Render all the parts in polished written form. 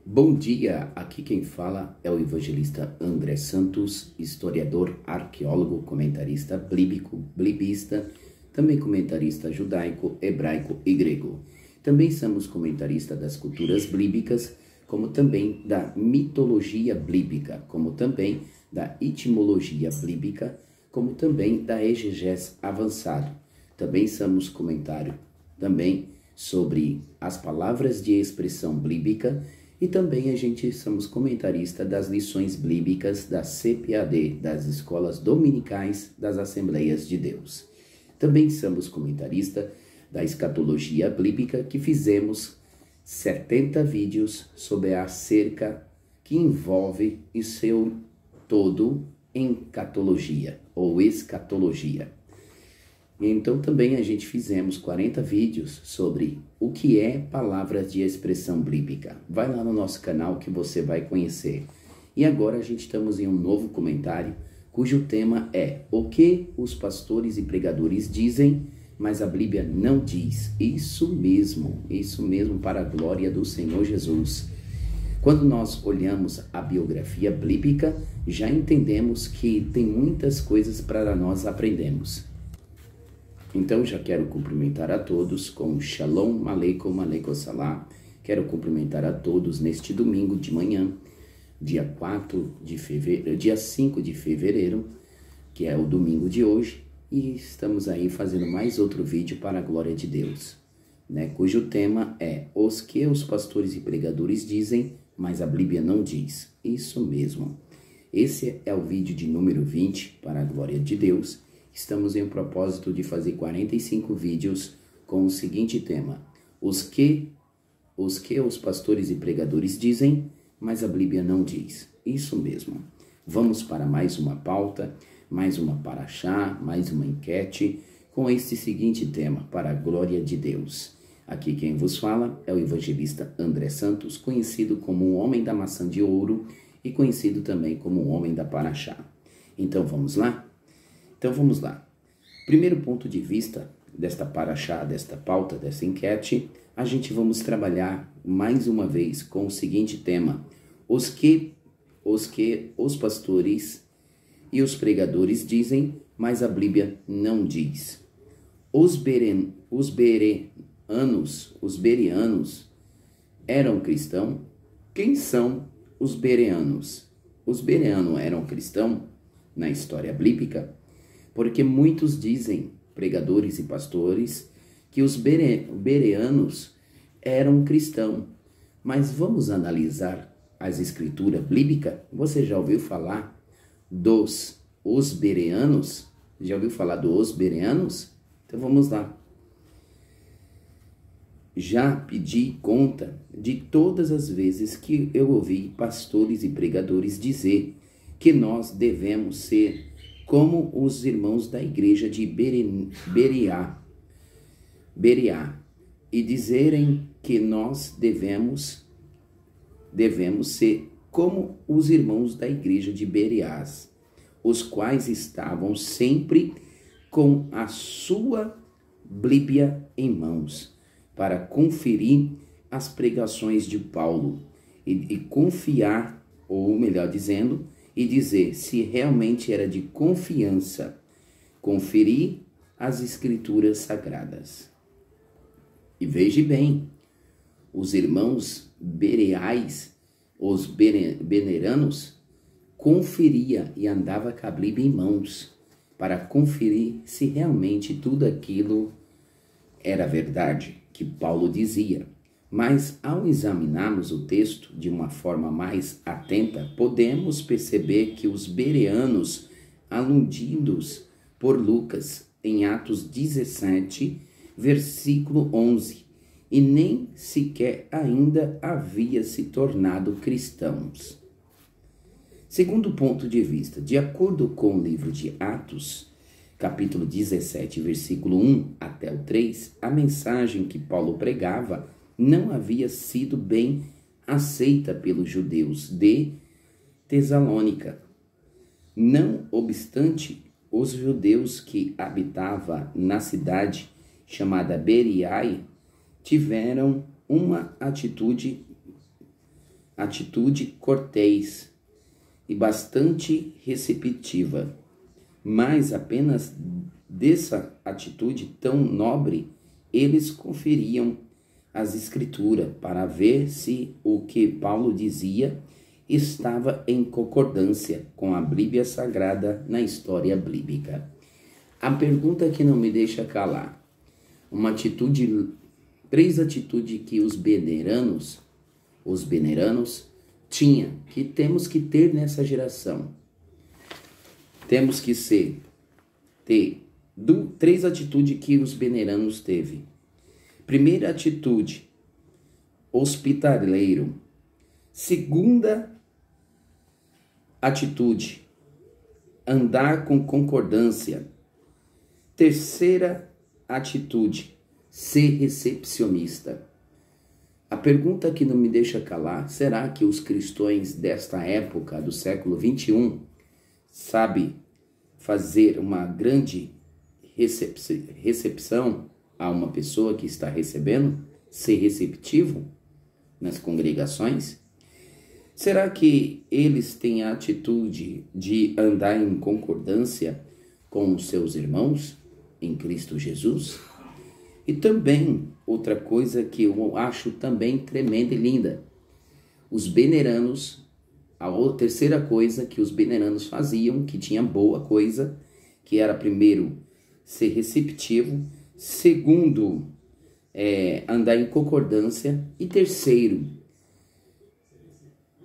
Bom dia, aqui quem fala é o evangelista André Santos, historiador, arqueólogo, comentarista bíblico, biblista, também comentarista judaico, hebraico e grego. Também somos comentarista das culturas bíblicas, como também da mitologia bíblica, como também da etimologia bíblica, como também da exegese avançado. Também somos comentário também sobre as palavras de expressão bíblica. E também a gente somos comentarista das lições bíblicas da CPAD, das escolas dominicais das Assembleias de Deus. Também somos comentarista da escatologia bíblica, que fizemos 70 vídeos sobre a cerca que envolve o seu todo em catologia ou escatologia. Então também a gente fizemos 40 vídeos sobre o que é palavras de expressão bíblica. Vai lá no nosso canal que você vai conhecer. E agora a gente estamos em um novo comentário, cujo tema é o que os pastores e pregadores dizem, mas a Bíblia não diz. Isso mesmo para a glória do Senhor Jesus. Quando nós olhamos a biografia bíblica, já entendemos que tem muitas coisas para nós aprendermos. Então, já quero cumprimentar a todos com Shalom Aleikum, Aleikum Salam. Quero cumprimentar a todos neste domingo de manhã, dia 5 de fevereiro, que é o domingo de hoje, e estamos aí fazendo mais outro vídeo para a glória de Deus, cujo tema é os que os pastores e pregadores dizem, mas a Bíblia não diz. Isso mesmo. Esse é o vídeo de número 20 para a glória de Deus. Estamos em um propósito de fazer 45 vídeos com o seguinte tema: os que os pastores e pregadores dizem, mas a Bíblia não diz. Isso mesmo. Vamos para mais uma pauta, mais uma paraxá, mais uma enquete com este seguinte tema, para a glória de Deus. Aqui quem vos fala é o evangelista André Santos, conhecido como o homem da maçã de ouro e conhecido também como o homem da paraxá. Então vamos lá? Então vamos lá. Primeiro ponto de vista desta paraxá, desta pauta, dessa enquete, a gente vamos trabalhar mais uma vez com o seguinte tema: os que os pastores e os pregadores dizem, mas a Bíblia não diz. Os bereanos eram cristãos? Quem são os bereanos? Os bereanos eram cristãos na história bíblica? Porque muitos dizem, pregadores e pastores, que os bereanos eram cristãos. Mas vamos analisar as escrituras bíblicas? Você já ouviu falar dos bereanos? Já ouviu falar dos bereanos? Então vamos lá. Já pedi conta de todas as vezes que eu ouvi pastores e pregadores dizer que nós devemos ser como os irmãos da igreja de Bereá, e dizerem que nós devemos ser como os irmãos da igreja de Bereás, os quais estavam sempre com a sua Bíblia em mãos, para conferir as pregações de Paulo e confiar, ou melhor dizendo, e dizer se realmente era de confiança conferir as escrituras sagradas. E veja bem, os irmãos bereais, os beneranos, conferia e andava com a Bíblia em mãos para conferir se realmente tudo aquilo era verdade que Paulo dizia. Mas ao examinarmos o texto de uma forma mais atenta, podemos perceber que os bereanos, aludidos por Lucas em Atos 17, versículo 11, e nem sequer ainda havia se tornado cristãos. Segundo ponto de vista, de acordo com o livro de Atos, capítulo 17, versículo 1 até o 3, a mensagem que Paulo pregava não havia sido bem aceita pelos judeus de Tessalônica. Não obstante, os judeus que habitavam na cidade chamada Bereai tiveram uma atitude atitude cortês e bastante receptiva, mas apenas dessa atitude tão nobre eles conferiam as escrituras para ver se o que Paulo dizia estava em concordância com a Bíblia Sagrada na história bíblica. A pergunta que não me deixa calar, três atitudes que os veneranos tinham, que temos que ter nessa geração. Temos que ter três atitudes que os veneranos teve. Primeira atitude, hospitaleiro. Segunda atitude, andar com concordância. Terceira atitude, ser recepcionista. A pergunta que não me deixa calar, será que os cristãos desta época, do século 21, sabem fazer uma grande recepção a uma pessoa que está recebendo? Ser receptivo nas congregações? Será que eles têm a atitude de andar em concordância com os seus irmãos em Cristo Jesus? E também, outra coisa que eu acho também tremenda e linda, os veneranos, terceira coisa que os veneranos faziam, que tinha boa coisa, que era primeiro, ser receptivo, segundo, andar em concordância, e terceiro,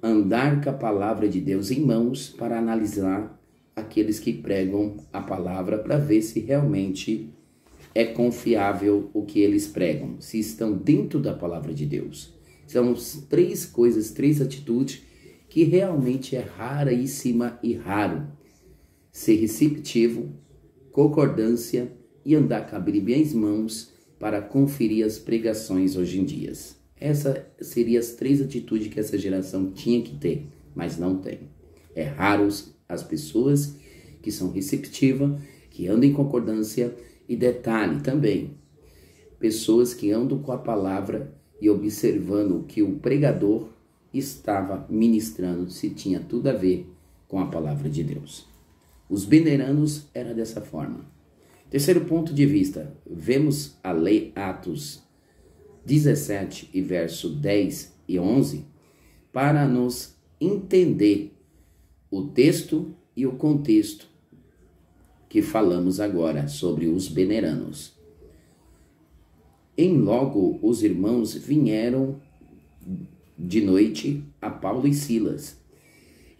andar com a palavra de Deus em mãos para analisar aqueles que pregam a palavra para ver se realmente é confiável o que eles pregam, se estão dentro da palavra de Deus. São três coisas, três atitudes que realmente é raríssima e raro. Ser receptivo, concordância e andar com a Bíblia em mãos para conferir as pregações hoje em dia. Essas seriam as três atitudes que essa geração tinha que ter, mas não tem. É raro as pessoas que são receptivas, que andam em concordância. E detalhe também, pessoas que andam com a palavra e observando o que o pregador estava ministrando, se tinha tudo a ver com a palavra de Deus. Os veneranos era dessa forma. Terceiro ponto de vista, vemos a lei Atos 17 e verso 10 e 11 para nos entender o texto e o contexto que falamos agora sobre os veneranos. Em logo os irmãos vieram de noite a Paulo e Silas.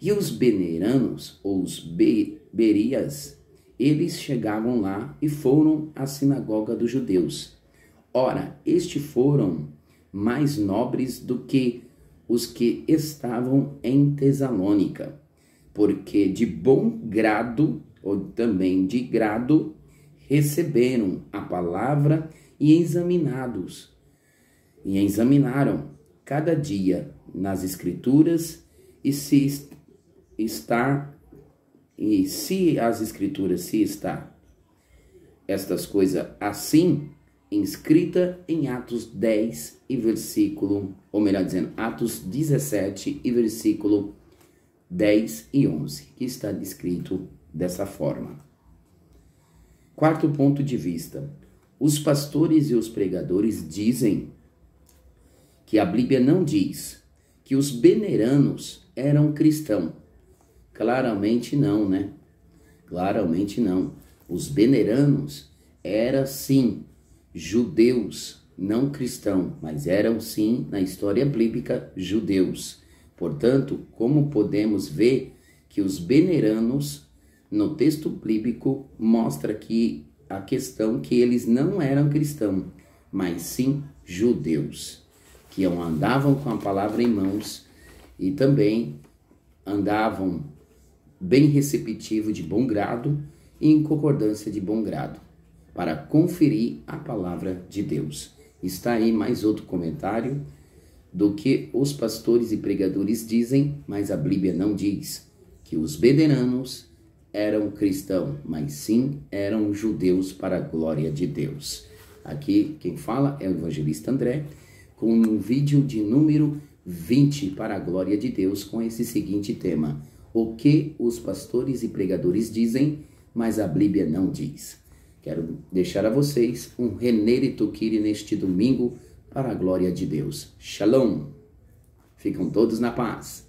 E os veneranos, ou os berias, eles chegavam lá e foram à sinagoga dos judeus. Ora, estes foram mais nobres do que os que estavam em Tessalônica, porque de bom grado, ou também de grado, receberam a palavra e examinaram cada dia nas escrituras e se as escrituras está estas coisas assim inscrita em Atos 10 e versículo, ou melhor dizendo, Atos 17 e versículo 10 e 11, que está descrito dessa forma. Quarto ponto de vista. Os pastores e os pregadores dizem que a Bíblia não diz que os veneranos eram cristãos. Claramente não, né? Claramente não. Os veneranos eram sim judeus, não cristãos, mas eram sim, na história bíblica, judeus. Portanto, como podemos ver que os veneranos no texto bíblico mostra que a questão que eles não eram cristãos, mas sim judeus, que andavam com a palavra em mãos e também andavam bem receptivo de bom grado e em concordância de bom grado, para conferir a palavra de Deus. Está aí mais outro comentário do que os pastores e pregadores dizem, mas a Bíblia não diz que os veneranos eram cristãos, mas sim eram judeus para a glória de Deus. Aqui quem fala é o evangelista André, com um vídeo de número 20 para a glória de Deus com esse seguinte tema: o que os pastores e pregadores dizem, mas a Bíblia não diz. Quero deixar a vocês um Renere Tukiri neste domingo para a glória de Deus. Shalom! Ficam todos na paz.